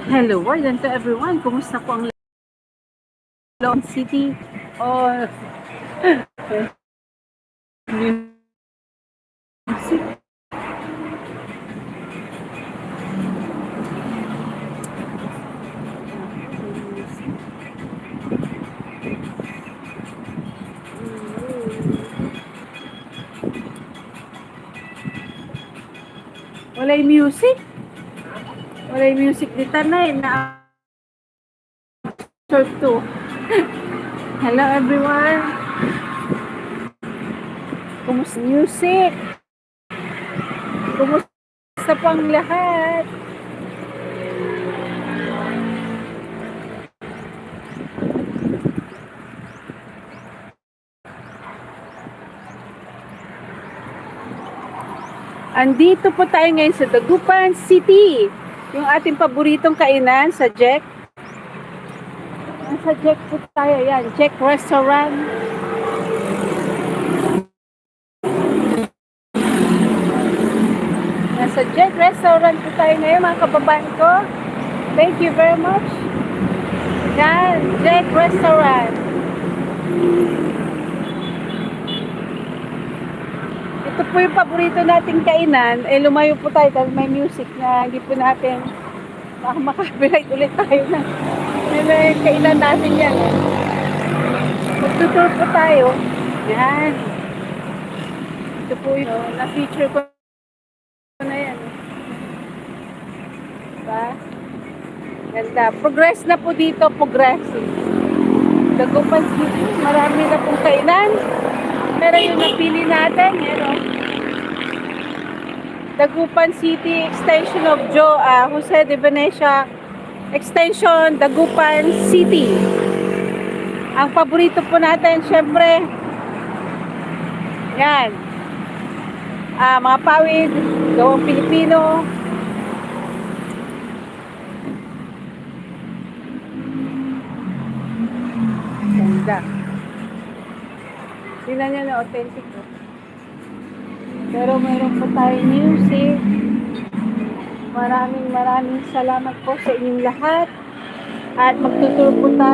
Hello world and to everyone. Kumusta po ang Lone City? Or music? Walay music? Walay music di tanay na short to. Hello everyone. Kumusta music? Kumusta po ang lahat? Andito po tayo ngayon sa Dagupan City. Yung ating paboritong kainan sa Jack. Sa Jack po tayo. Yan, Jack Restaurant. Nasa Jack Restaurant po tayo ngayon mga kababayan ko. Thank you very much. Yan, Jack Restaurant. Ito po yung paborito nating kainan. Lumayo po tayo kasi may music na hindi po natin makaka-copyright ulit tayo na. May kainan natin yan. Magtutur po tayo. Yan. Ito po yung na-feature ko na yan. Diba? Ganda. Progress na po dito. Progressive. Dagupan City. Marami na pong kainan. Pero yung napili natin, Dagupan City, Extension of Jose de Venecia, Extension, Dagupan City. Ang paborito po natin, syempre, yan, mga pawid, gawang Pilipino. Ganda. Tingnan nyo na authentic po. Pero meron po tayong music. Maraming salamat po sa inyong lahat. At magtutur po tayo.